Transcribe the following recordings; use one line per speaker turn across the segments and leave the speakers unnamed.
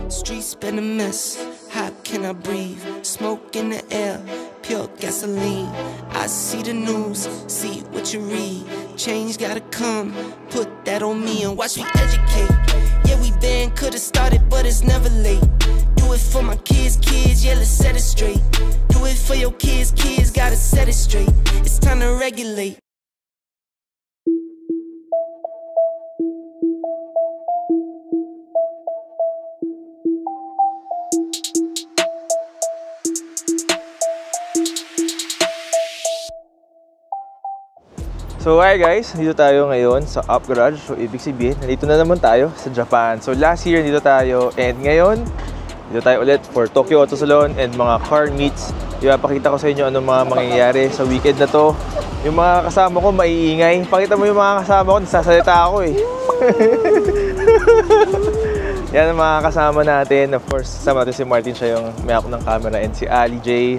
Streets been a mess, how can I breathe? Smoke in the air, pure gasoline. I see the news, see what you read. Change gotta come, put that on me and watch me educate. Yeah, we been, could've started, but it's never late. Do it for my kids, yeah, let's set it straight. Do it for your kids, gotta set it straight. It's time to regulate.
So hi guys, dito tayo ngayon sa Up Garage. So ibig sabihin, nandito na naman tayo sa Japan. So last year dito tayo and ngayon dito tayo ulit for Tokyo Auto Salon and mga car meets. Ipapakita ko sa inyo anong mga mangyayari sa weekend na to. Yung mga kasama ko maiingay. Pakita mo yung mga kasama ko, nagsasalita ako eh. Yan ang mga kasama natin. Of course, kasama natin si Martin, siya yung may ako ng camera, and si Ali J.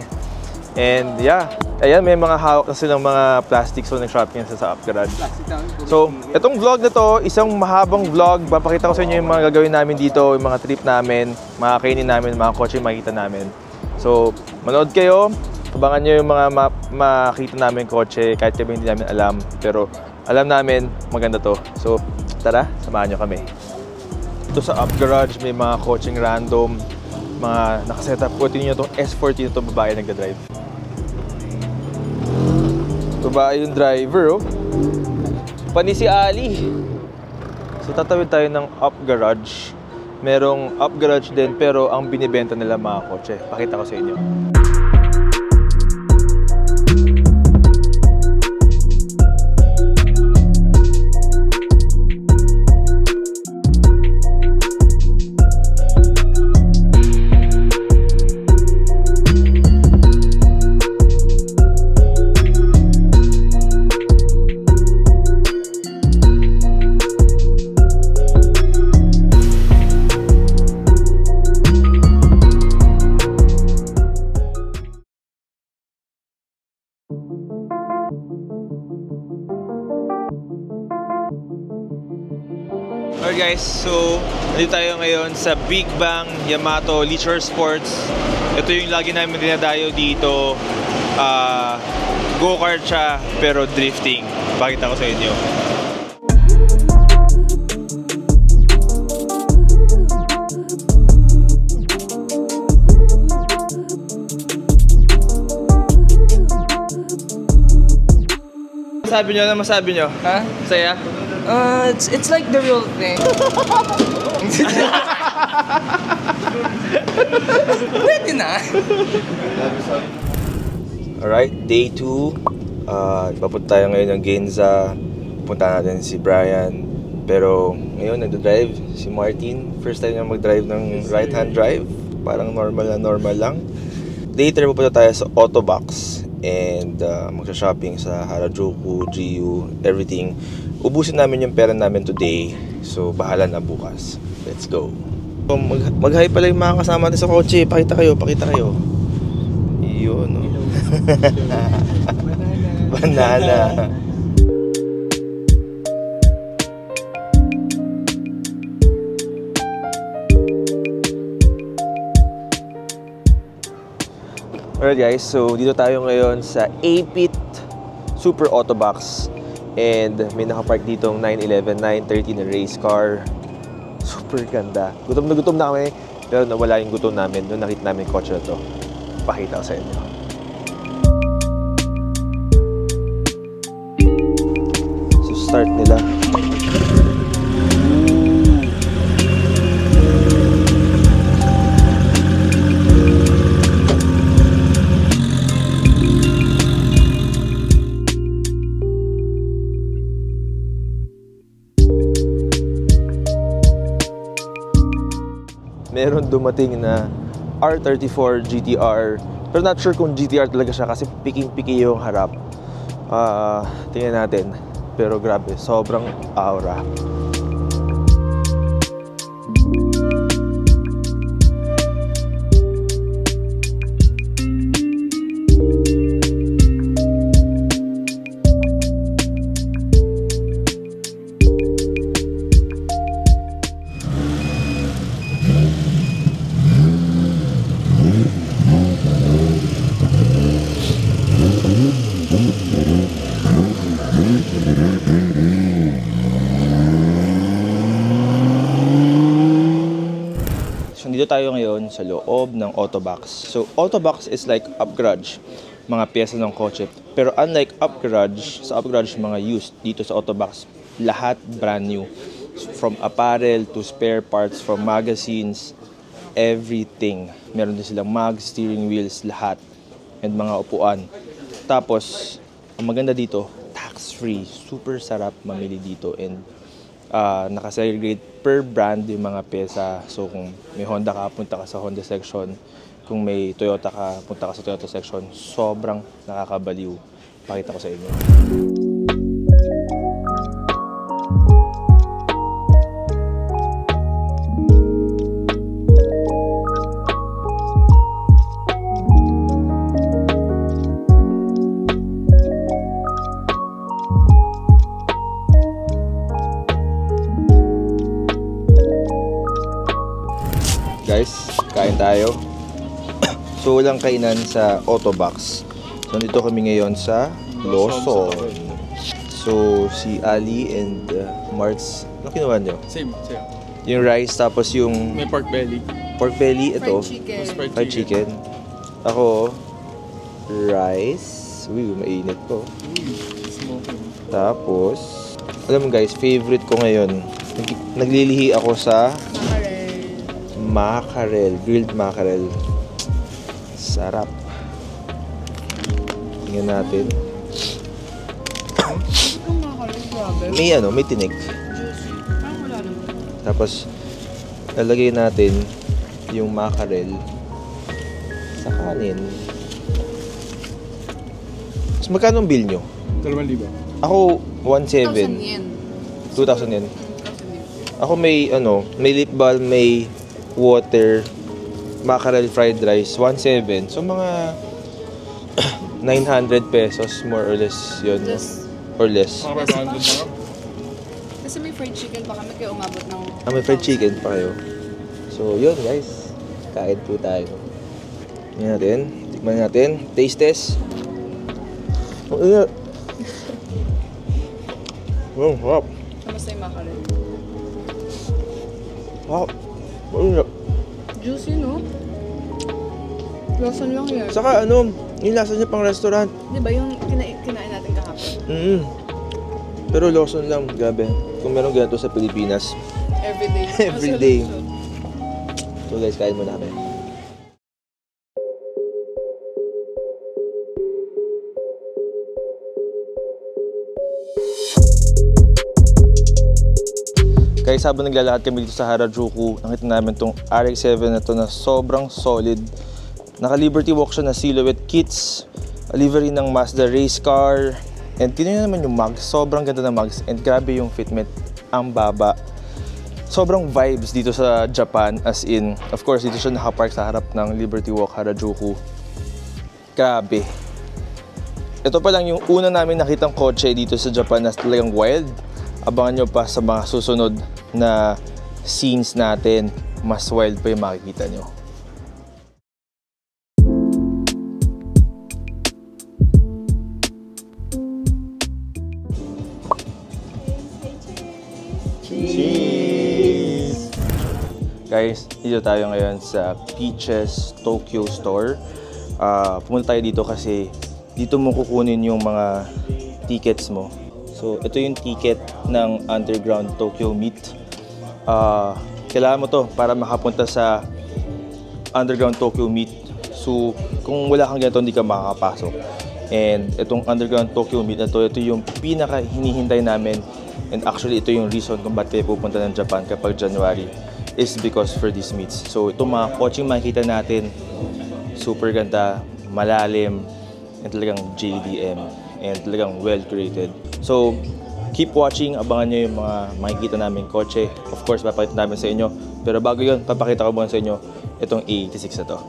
And yeah, ayan, may mga hawak na silang mga plastic, so nag-shopping sa Up Garage. So, itong vlog na to, isang mahabang vlog. Papakita ko sa inyo yung mga gagawin namin dito, yung mga trip namin, mga kainin namin, mga kotse yung makikita namin. So, manood kayo, abangan nyo yung mga makita namin kotse, kahit kami hindi namin alam. Pero alam namin, maganda to. So, tara, samahan nyo kami. Ito sa Up Garage, may mga kotseng random, mga nakasetup. Tingnan nyo itong S40 na ito, babae nagda-drive. Babae yung driver, oh. Pani si Ali. So tatawid tayo ng Up Garage. Merong Up Garage din, pero ang binibenta nila mga kotse. Pakita ko sa inyo. Alright guys, so nandito tayo ngayon sa Big Bang Yamato Leisure Sports. Ito yung lagi namin dinadayo dito. Go-kart siya, pero drifting. Pakita ko sa inyo. Masabi nyo? Ano masabi nyo?
Ha?
Saya?
It's like the real thing. Pwede na.
Alright, day 2. Papunta tayo ngayon ng Ginza. Punta natin si Brian. Pero ngayon nagdadrive si Martin. First time niya mag-drive ng right-hand drive. Parang normal lang. Day 3 pupunta tayo sa Autobox. And magsha-shopping sa Harajuku, GU, everything. Ubusin namin yung pera namin today. So bahala na bukas. Let's go. So, mag-hi pala yung mga kasama natin sa kotse. Pakita kayo. Iyon, no? Banana. Alright guys, so dito tayo ngayon sa Apit Super Autobox. And may nakapark ditong 911, 930 na race car. Super ganda. Gutom na kami, pero nawala yung gutom namin nung nakita namin yung kotse na to. Pakita ko sa inyo. So start nila. Meron dumating na R34 GTR, pero not sure kung GTR talaga siya kasi piking-piki yung harap. Tingnan natin, pero grabe, sobrang aura. Dito tayo ngayon sa loob ng Autobox. So, Autobox is like upgarage, mga pyesa ng kotse. Pero unlike upgarage, sa upgarage mga used, dito sa Autobox, lahat brand new. From apparel to spare parts, from magazines, everything. Meron din silang mags, steering wheels, lahat. And mga upuan. Tapos, ang maganda dito, tax-free. Super sarap mamili dito. And nakasegregate per brand yung mga pyesa. So kung may Honda ka, punta ka sa Honda section. Kung may Toyota ka, punta ka sa Toyota section. Sobrang nakakabaliw. Pakita ko sa inyo. Guys, kain tayo. So, walang kainan sa Autobox. So, nandito kami ngayon sa Lawson. So, si Ali and Marts, ano kinuha nyo?
Same.
Yung rice, tapos yung
May pork belly.
pork belly, ito.
Fried
Fried chicken. Ako, rice. Uy, mainit to.
Smoking.
Tapos, alam mo guys, favorite ko ngayon. Naglilihi ako sa mackerel, grilled mackerel. Sarap. Tingnan natin. May tinik. Tapos, lalagay natin yung mackerel sa kanin. Mas magkano ang bill nyo?
2,000.
Ako, 1,700. 2,000 yen. Ako may lip balm, may water, mackerel fried rice, 1,700. So, mga 900 pesos, more or less yun. No? Or less.
Mga 500 na.
Kasi may fried chicken pa kami kaya umabot ng...
May fried chicken pa kayo. So, yun guys. Kain po tayo. Tingnan natin. Tikman natin. Taste test. Ang ingat. Harap.
Kamusta yung mackerel?
Harap. Ang ingat.
Juicy, no? Lawson lang yan.
Saka yung lasa niya pang restaurant.
Di ba yung kinain natin kahapon?
Pero Lawson lang, grabe. Kung meron ganito sa Pilipinas.
Everyday.
Everyday. So guys, kain muna kami. Guys, habang naglalakad kami dito sa Harajuku, nakita namin itong RX-7 na to na sobrang solid. Naka-Liberty Walk siya na silhouette kits, livery ng Mazda race car, and tingnan naman yung mags, sobrang ganda ng mags, and grabe yung fitment, ang baba. Sobrang vibes dito sa Japan, as in, of course, dito siya nakapark sa harap ng Liberty Walk Harajuku. Grabe. Ito pa lang yung una namin nakitang kotse dito sa Japan na talagang wild. Abangan nyo pa sa mga susunod na scenes natin, mas wild pa yung makikita nyo. Cheese! Guys, dito tayo ngayon sa Peaches Tokyo Store. Pumunta tayo dito kasi dito mo kukunin yung mga tickets mo. So, ito yung ticket ng Underground Tokyo Meet. Kailangan mo to para makapunta sa Underground Tokyo Meet. So, kung wala kang ganito, hindi ka makakapasok. And itong Underground Tokyo Meet na to, ito yung pinaka hinihintay namin. And actually, ito yung reason kung bakit kayo pupunta ng Japan kapag January is because for these meets. So, itong mga coaching makikita natin, super ganda, malalim, and talagang JDM, and talagang well-created. So, keep watching, abangan nyo yung mga makikita namin kotse. Of course, papakita namin sa inyo. Pero bago yun, papakita ko muna sa inyo itong A86 na to.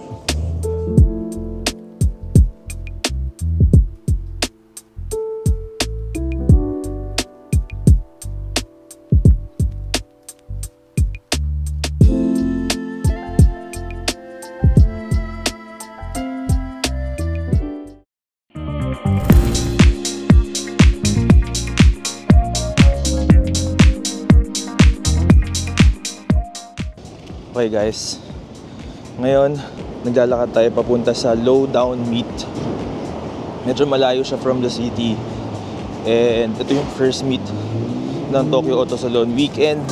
Okay guys, Ngayon, naglalakad tayo papunta sa Lowdown Meet. Medyo malayo siya from the city. And ito yung first meet ng Tokyo Auto Salon weekend.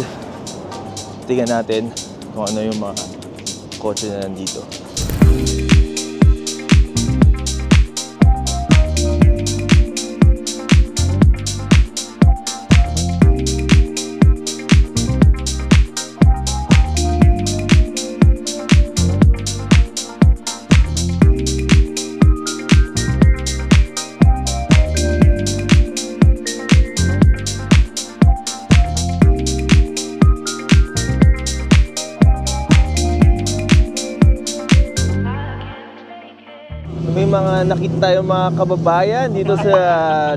Tingnan natin kung ano yung mga kotse na nandito. May mga nakita tayong mga kababayan dito sa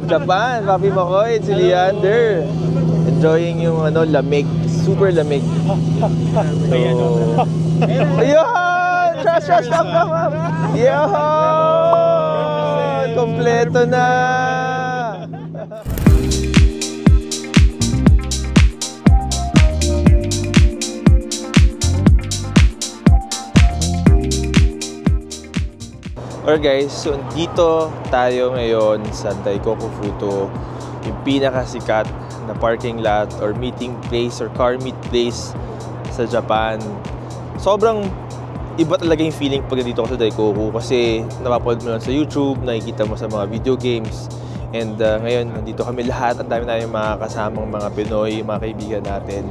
Japan. Papi Makoy, si Leander. Enjoying yung lamig. Super lamig. So, ayun! Trash! Ayun! Kompleto na! Alright guys, so dito tayo ngayon sa Daikoku Futo, yung pinakasikat na parking lot or meeting place or car meet place sa Japan. Sobrang iba talaga yung feeling pag nandito ka sa Daikoku kasi napapanood mo lang sa YouTube, nakikita mo sa mga video games. And ngayon, nandito kami lahat. Ang dami tayong mga kasamang mga Pinoy, mga kaibigan natin.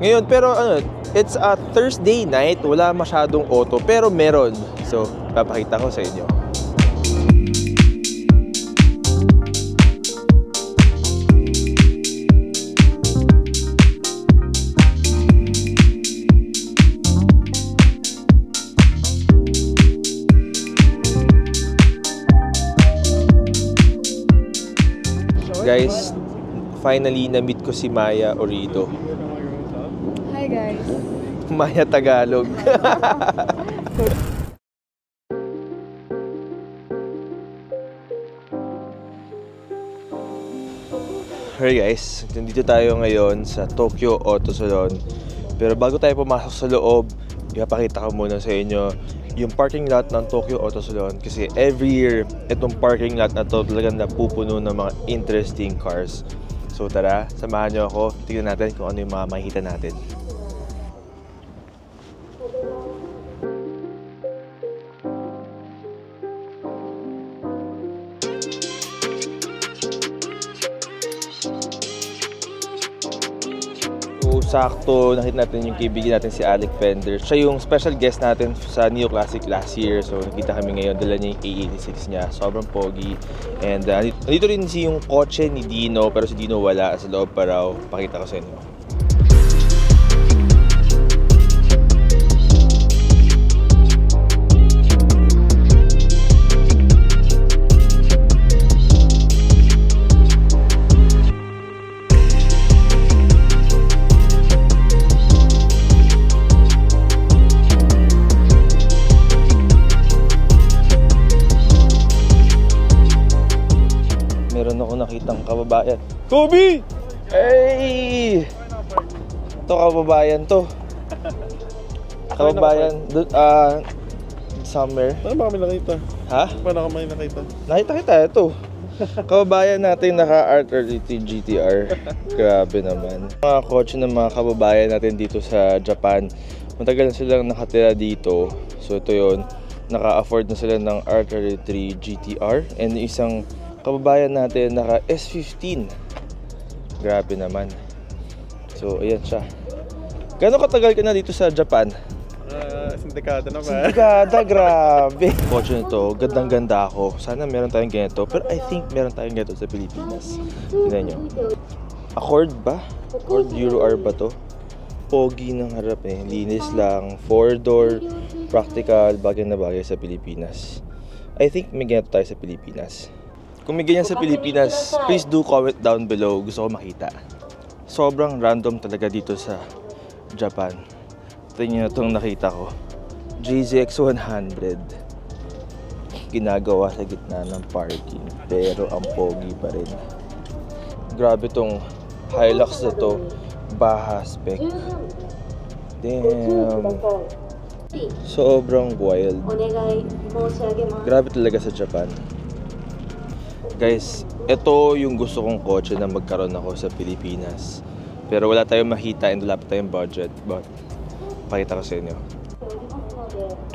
Ngayon, pero it's a Thursday night, wala masyadong auto, pero meron. So, papakita ko sa inyo. Guys, finally na-meet ko si Maya Orido.
Hi guys.
Maya Tagalog. Hey guys, nandito tayo ngayon sa Tokyo Auto Salon. Pero bago tayo pumasok sa loob, ipapakita ko muna sa inyo yung parking lot ng Tokyo Auto Salon. Kasi every year, itong parking lot na to talagang napupuno ng mga interesting cars. So tara, samahan nyo ako. Tignan natin kung ano yung mga makikita natin. Sakto, nakita natin yung kaibigan natin si Alec Fender. Siya yung special guest natin sa Neo Classic last year. So nakita kami ngayon, dala niya yung A86 niya. Sobrang pogi. And nandito rin yung kotse ni Dino, pero si Dino wala. Sa loob pa raw. Pakita ko sa inyo. Meron ako nakitang kababayan. Kobe! Hey! Ito kababayan to. Kababayan, somewhere.
Paano ba kami nakita?
Ha?
Paano kami nakita?
Nakita kita, ito. Kababayan natin naka-R30 GTR. Grabe naman. Mga kotse ng mga kababayan natin dito sa Japan. Matagal na silang nakatira dito. So ito yun. Naka-afford na sila ng R33 GTR. And isang kababayan natin naka S15. Grabe naman. So ayan siya. Gano'ng katagal ka na dito sa Japan?
Sindikada naman.
Sindikada, grabe. Kotse nito, gandang-ganda ako. Sana meron tayong ganito. Pero I think meron tayong ganito sa Pilipinas. Tignan nyo. Accord ba? Accord Euro R ba to? Pogi ng harap eh. Linis lang. 4-door. Practical. Bagay na bagay sa Pilipinas. I think may ganito tayo sa Pilipinas. Kung may ganyan sa Pilipinas, please do comment down below. Gusto ko makita. Sobrang random talaga dito sa Japan. Tingnan nyo itong nakita ko. JZX100. Ginagawa sa gitna ng parking. Pero ang pogi pa rin. Grabe itong Hilux na to. Baha spec. Damn. Sobrang wild. Grabe talaga sa Japan. Guys, ito yung gusto kong kotse na magkaroon ako sa Pilipinas. Pero wala tayong makita and wala pa tayong budget. But, pakita ko sa inyo.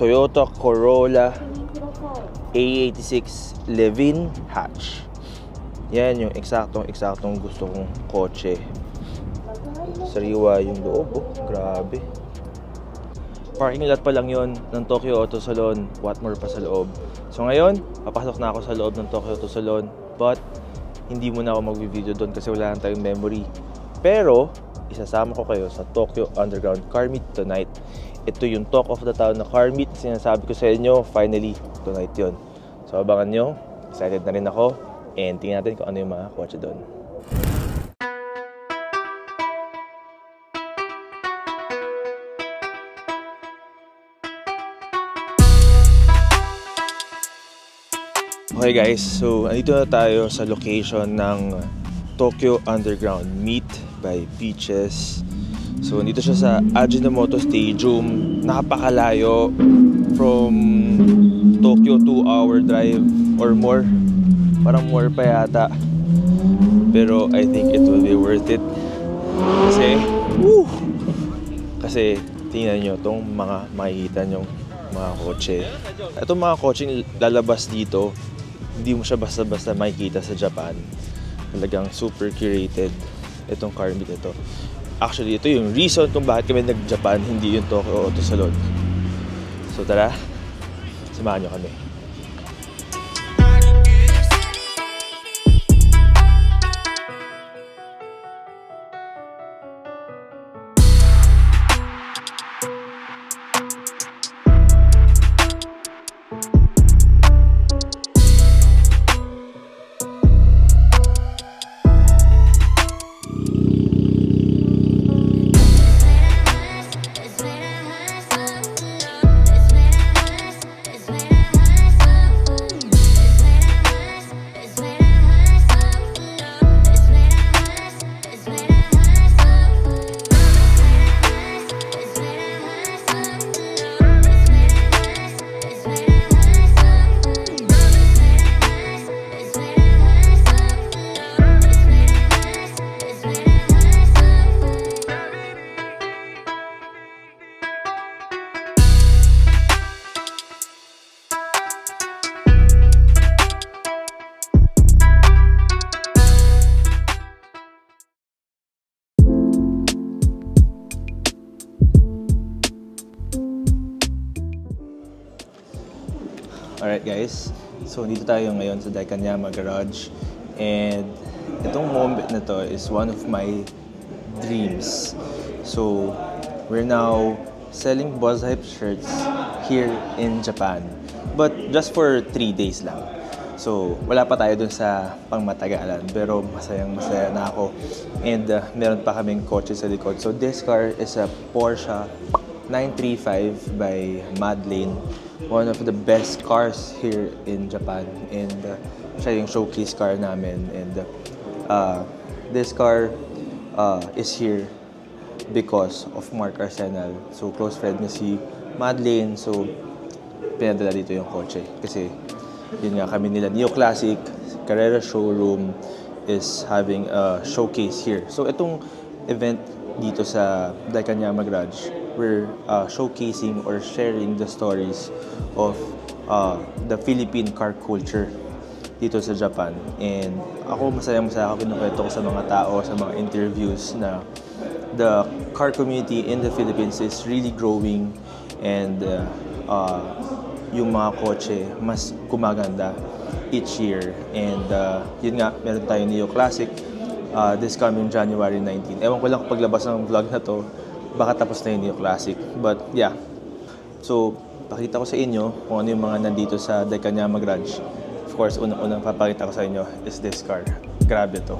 Toyota Corolla A86 Levin hatch. Yan yung eksaktong gusto kong kotse. Sariwa yung loob, oh. Grabe. Parking lot pa lang yon ng Tokyo Auto Salon. What more pa sa loob. So ngayon, papasok na ako sa loob ng Tokyo Auto Salon. But, hindi muna ako mag-video doon kasi wala lang tayong memory. Pero, isasama ko kayo sa Tokyo Underground Car Meet tonight. Ito yung talk of the town na car meet. Sinasabi ko sa inyo, finally, tonight yon. So, abangan nyo. Excited na rin ako. And tingnan natin kung ano yung mga kotse doon. Okay guys, so andito na tayo sa location ng Tokyo Underground Meet by Peaches. So andito siya sa Ajinomoto Stadium. Napakalayo from Tokyo, 2-hour drive or more. Parang more pa yata. Pero I think it will be worth it. Kasi tingnan nyo itong mga makikita nyong mga kotse. Itong mga kotse lalabas dito, hindi mo siya basta-basta makikita sa Japan. Talagang super curated itong car meet ito. Actually, ito yung reason kung bakit kami nag-Japan, hindi yung Tokyo Auto Salon. So tara, samahan nyo kami. Alright guys, so dito tayo ngayon sa Daikanyama Garage and itong moment na to is one of my dreams. So we're now selling Boss Hype shirts here in Japan, but just for 3 days lang. So wala pa tayo dun sa pangmatagalan, pero masaya na ako and meron pa kaming kotse sa likod. So this car is a Porsche 935 by Madeleine. One of the best cars here in Japan, and siya yung showcase car namin. And this car is here because of Mark Arsenal. So close friend niya si Madeleine, so pinadala dito yung kotse kasi yun nga, kami nila Neoclassic Carrera Showroom is having a showcase here. So itong event dito sa Daikanyama Garage, we're showcasing or sharing the stories of the Philippine car culture dito sa Japan. And ako masaya ako, kinukwento ko sa mga tao, sa mga interviews na the car community in the Philippines is really growing and yung mga kotse mas gumaganda each year. And yun nga, meron tayo Neoclassic this coming January 19. Ewan ko lang kung paglabas ng vlog na to, baka tapos na yung Neoclassic. But yeah, so pakita ko sa inyo kung ano yung mga nandito sa Daikanyama Garage. Of course, unang papakita ko sa inyo is this car. Grabe to.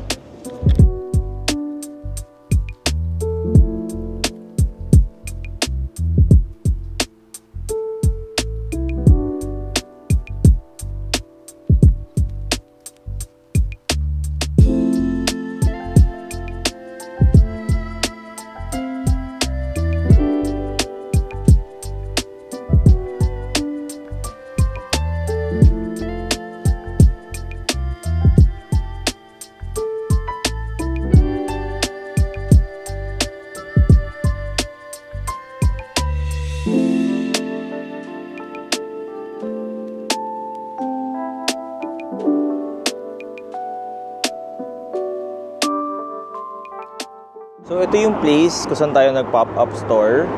So ito yung place kung saan tayo nag-pop-up store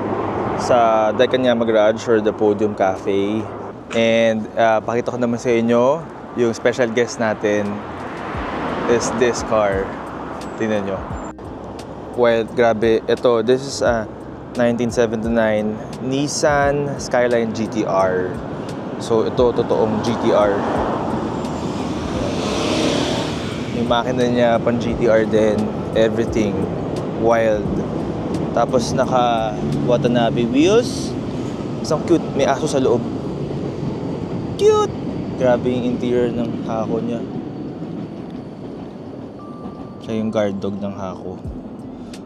sa Daikanyama Garage or the Podium Cafe. And pakita ko naman sa inyo yung special guest natin is this car. Tingnan nyo. Well, grabe. Ito, this is a 1979 Nissan Skyline GTR. So ito, totoong GTR. Yung makina niya pang GTR din. Everything. Wild. Tapos naka Watanabe wheels. Isang cute. May aso sa loob. Cute! Grabe yung interior ng hako niya. Siya yung guard dog ng hako.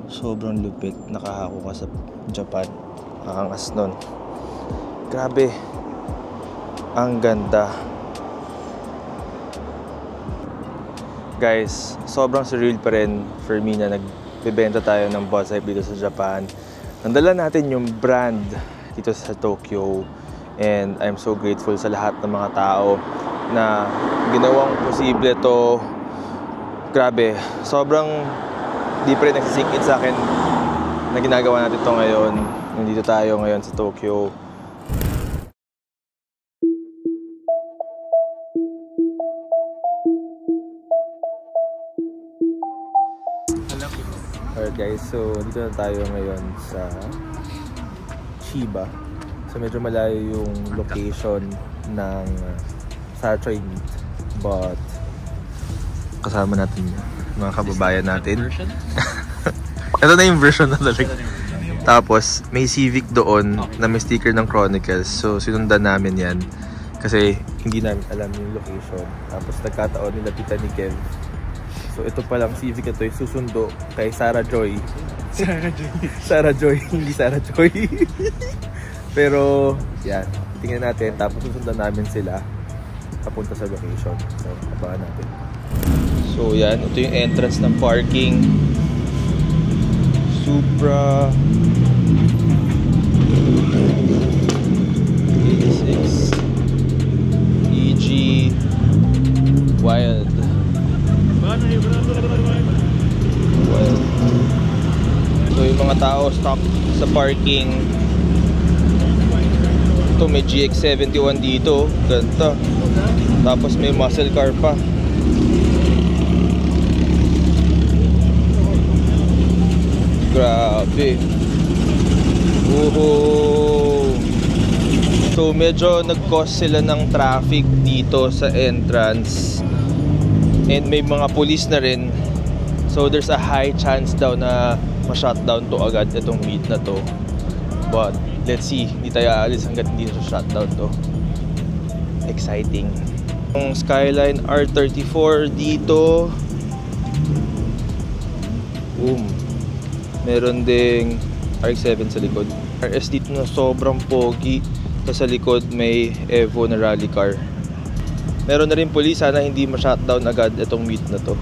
Sobrang lupit. Nakahako ka sa Japan. Kakangas nun. Grabe. Ang ganda. Guys, sobrang surreal pa rin for me na nagbebenta tayo ng bus hype dito sa Japan. Nandala natin yung brand dito sa Tokyo. And I'm so grateful sa lahat ng mga tao na ginawang posible to. Grabe, sobrang di pa rin nagsisink in sa akin na ginagawa natin to ngayon. Nandito tayo ngayon sa Tokyo. Alright guys, so dito na tayo ngayon sa Chiba. So medyo malayo yung location ng Saratry Meet. But kasama natin mga kababayan natin. Ito na yung version na talaga. Tapos may Civic doon na may sticker ng Chronicles. So sinundan namin yan kasi hindi namin alam yung location. Tapos nagkataon nila tita ni Kev. So ito palang Civic ito yung susundo kay Sarah Joy. Sarah Joy, hindi Sarah Joy. Pero yan, tingnan natin. Tapos susundan namin sila papunta sa location. So abangan natin. So yan, ito yung entrance ng parking. Supra 86 EG Wild. So yung mga tao stop sa parking. Ito may GX71 dito. Ganda. Tapos may muscle car pa. Grabe. So medyo nag-cause sila ng traffic dito sa entrance. And may mga police na rin. So there's a high chance daw na ma-shutdown to agad itong meet na to. But let's see, hindi tayo aalis hanggat hindi na shutdown to. Exciting. Yung Skyline R34 dito. Boom. Meron ding RX-7 sa likod. RS dito na sobrang pogi. Tapos sa likod may Evo na rally car. Meron na rin police, sana hindi ma-shutdown agad itong meet na to.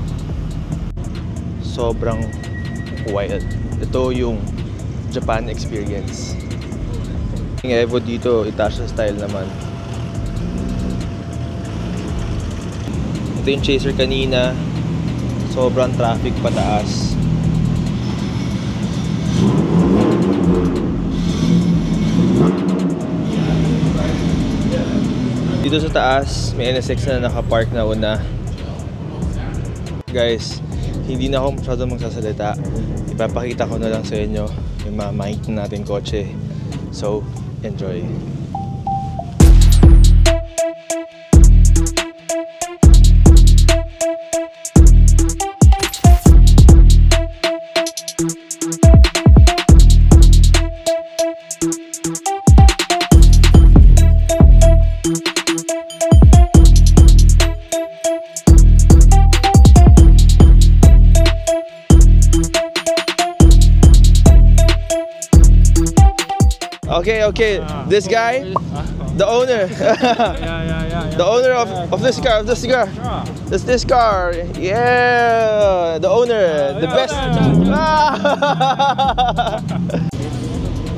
Sobrang wild. Ito yung Japan experience. Yung Evo dito, Itasha style naman. Ito yung chaser kanina. Sobrang traffic pataas. Dito sa taas, may NSX na nakapark na una. Guys, hindi na ako masyadong magsasalita. Ipapakita ko na lang sa inyo yung makikita natin kotse. So, enjoy. Okay, this guy, the owner, the owner of this car, That's this car, yeah, the owner, the best.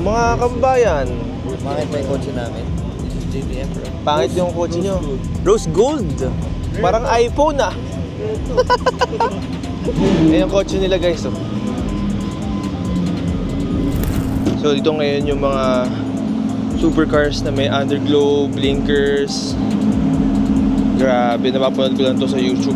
Mga kababayan,
Pangit pa yung kotse namin. This is JDM, bro.
pangit yung kotse nyo. Rose gold, parang iPhone ah. Ayan yung kotse nila guys. Oh. So dito ngayon yung mga supercars na may underglow, blinkers. Grabe, napapanood ko lang to sa YouTube.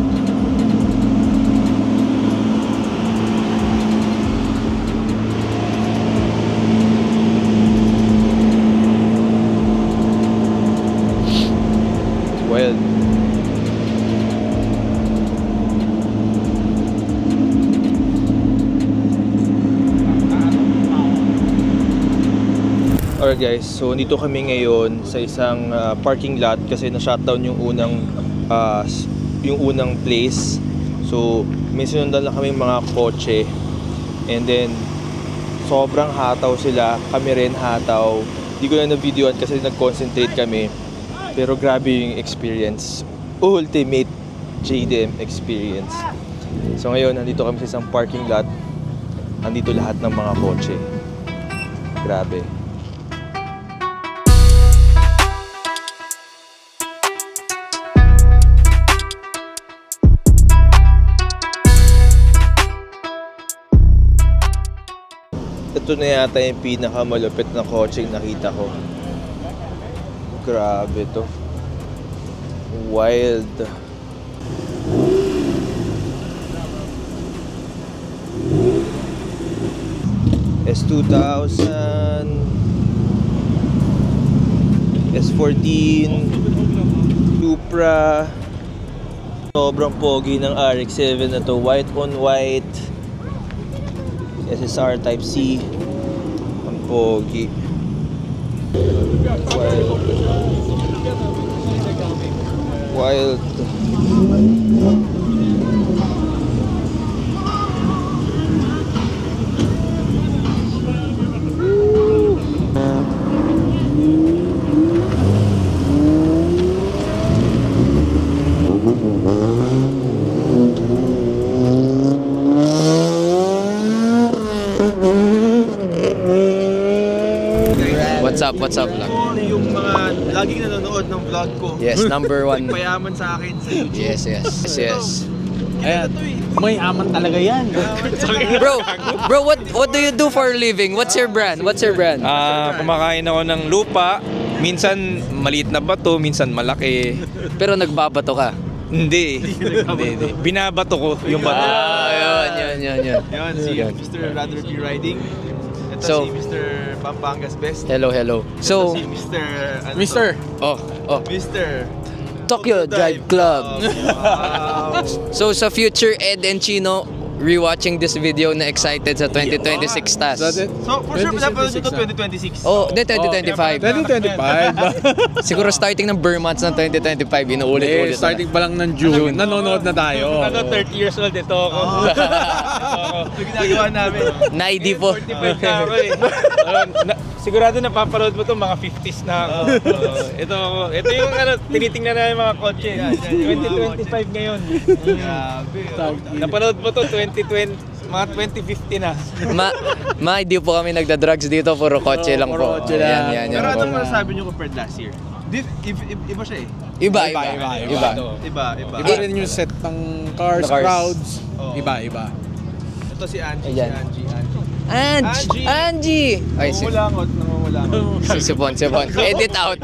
Wild. Alright guys, so dito kami ngayon sa isang parking lot kasi na-shutdown yung unang place. So may sinundan lang kami mga kotse, and then sobrang hataw sila, kami rin hataw. Di ko na na-videoan kasi nag-concentrate kami, pero grabe yung experience, ultimate JDM experience. So ngayon nandito kami sa isang parking lot, nandito lahat ng mga kotse. Grabe. Ito na yata yung pinakamalupit na kotse nakita ko. Grabe to. Wild. S2000, S14, Supra. Sobrang pogi ng RX-7 na to. White on white. SSR Type C. Ang pogi. Wild.
What's up, vlog?
Yung mga laging nanonood ng vlog ko.
Yes, number one.
Payaman sa akin sa YouTube.
Yes.
Ayan, may aman talaga yan.
Bro, what do you do for a living? What's your brand?
Kumakain ako ng lupa. Minsan maliit na bato, minsan malaki.
Pero nagbabato ka.
Hindi. Binabato ko yung bato.
Yun.
Yan, si Mr. Rather Be Riding. Ito
So,
si Mr. Pampangas Best.
Hello. So,
Ito si Mr.
Mr.
Mr.
Tokyo Drive Club.
Wow.
So, sa future Ed and Chino, rewatching this video na excited sa 2026 tas.
So, for sure, pinapanood nyo ito 2026.
Oh, 2025.
2025.
Siguro starting ng Burr months ng 2025, inuulit-ulit.
Starting pa lang ng June. Nanonood na tayo.
30 years old ito ako.
Ito ginagawa namin.
Na-ID po.
45 na ako eh. Sigurado napapanood mo ito, mga 50s na ako. Ito yung tinitingnan na yung mga kotse. 2025 ngayon.
Grabe.
Napanood mo to 2020, mga 2050 na.
Hindi po kami nagda-drugs dito, puro kotse lang po. Yan.
Pero anong masasabi nyo compared last year? Iba siya eh.
Iba.
Iba rin yung set ng cars, crowds. Iba.
Ito si Angie.
Ayan. Angie! Ay,
Nangungulangot.
si Bon. Edit out.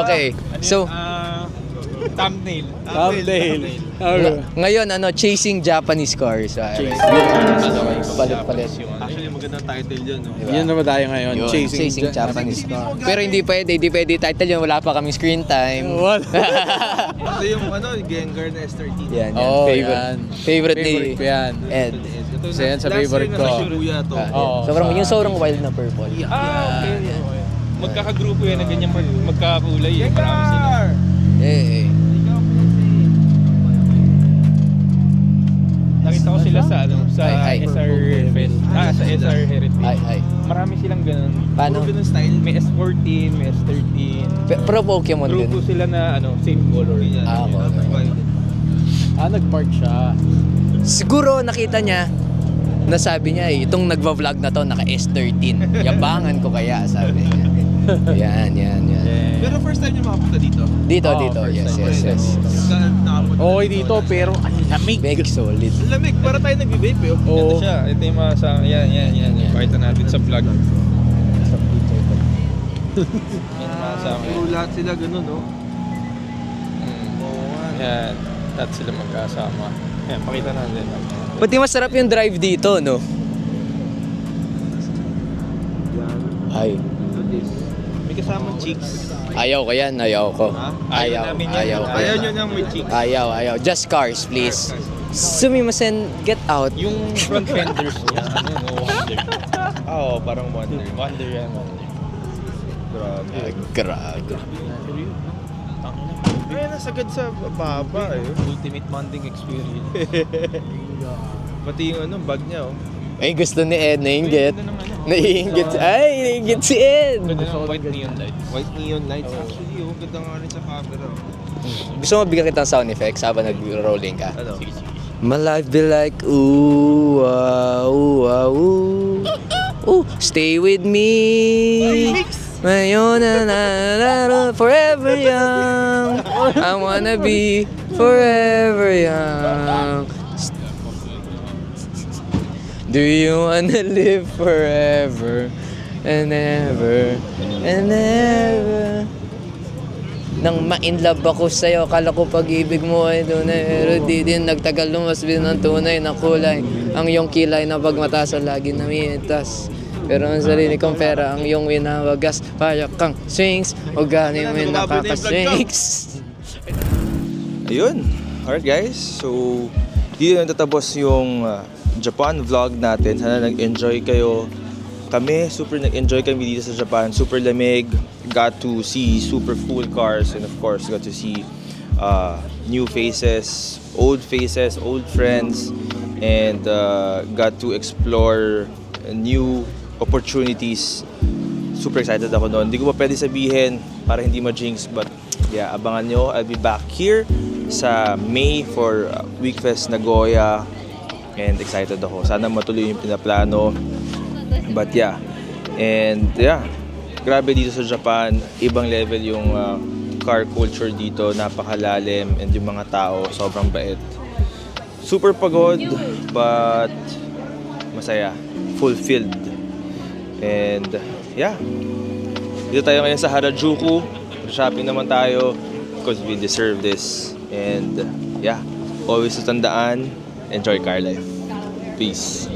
Okay, so
Thumbnail.
ngayon chasing Japanese cars. Palit.
Actually, magandang title yun. No?
Yan naman tayo ngayon.
Chasing Japanese cars. Pero hindi pwede title yun. Wala pa kaming screen time.
Ito yung Gengar na S13.
Yan. Favorite ni
ko yan.
Ed.
So yan sa favorite ko.
Sobrang wild na purple.
Okay. Magkakagrupo yan na ganyan magkakulay. Marami sila. Nakita ko sila sa SR Fest. Sa SR Heritage. Marami silang ganun.
Paano?
May S14, may S13.
Pero Pokemon din.
Grupo sila na same color.
Nag-park siya.
Siguro nakita niya, nasabi niya itong nagva-vlog na to naka S13. Yabangan ko kaya, sabi niya. Yan.
Pero first time niyo makapunta dito?
Dito. Yes.
Okay dito, pero ang lamig.
Big solid.
Lamig, para tayo nagbe-vape eh.
Ito siya. Ito yung mga sa... Yan. Pakita natin sa vlog. Yan yung mga sa
Lahat sila ganun, no?
Yan. Lahat sila magkasama. Yan, pakita natin.
Pati masarap yung drive dito, no? Ay.
May kasamang chicks.
Ayaw ko yan, ayaw ko.
Ayaw namin yan.
Ayaw ko.
Ayaw nyo nang may chicks.
Ayaw. Just cars, please. Sumimasen, get out.
Yung front fenders niya, Wonder.
Oo, parang wonder.
Wonder yan.
Grabe.
Grabe.
Kaya nasagad sa baba eh.
Ultimate bonding experience.
Pati yung bag niya oh.
Ay, gusto ni Ed, nainggit.
Ganda ng
Nainggit si Ed.
Ganda ng white neon lights.
White neon lights actually oh. Ganda nga rin sa camera oh.
Gusto mo bigyan kitang sound effects habang nag-rolling ka?
Ano?
My life be like, ooh, ooh. Ooh, stay with me. Ngayon na forever young. I wanna be forever young. Do you wanna live forever and ever and ever? Nang ma-inlove ako sa'yo, kala ko pag-ibig mo ay tunay. Pero di din nagtagal lumasbin ng tunay na kulay. Ang iyong kilay na pagmataas lagi namitas. Pero ang sarili kong pera, ang iyong winawagas. Para kang swings, o galing mo yung nakaka-swings.
Ayun. Alright guys, so dito na tatapos yung Japan vlog natin. Sana nag-enjoy kayo. Kami, super nag-enjoy kami dito sa Japan. Super lamig. Got to see super cool cars and of course got to see new faces, old friends, and got to explore new opportunities. Super excited ako noon. Hindi ko pa pwede sabihin para hindi ma-jinx, but yeah, abangan nyo. I'll be back here sa May for Weekfest Nagoya and excited ako. Sana matuloy yung pinaplano. But yeah, and yeah, grabe dito sa Japan. Ibang level yung car culture dito. Napakalalim and yung mga tao sobrang bait. Super pagod but masaya. Fulfilled. And yeah, dito tayo ngayon sa Harajuku. Shopping naman tayo because we deserve this. And yeah, always tandaan, enjoy car life. Peace.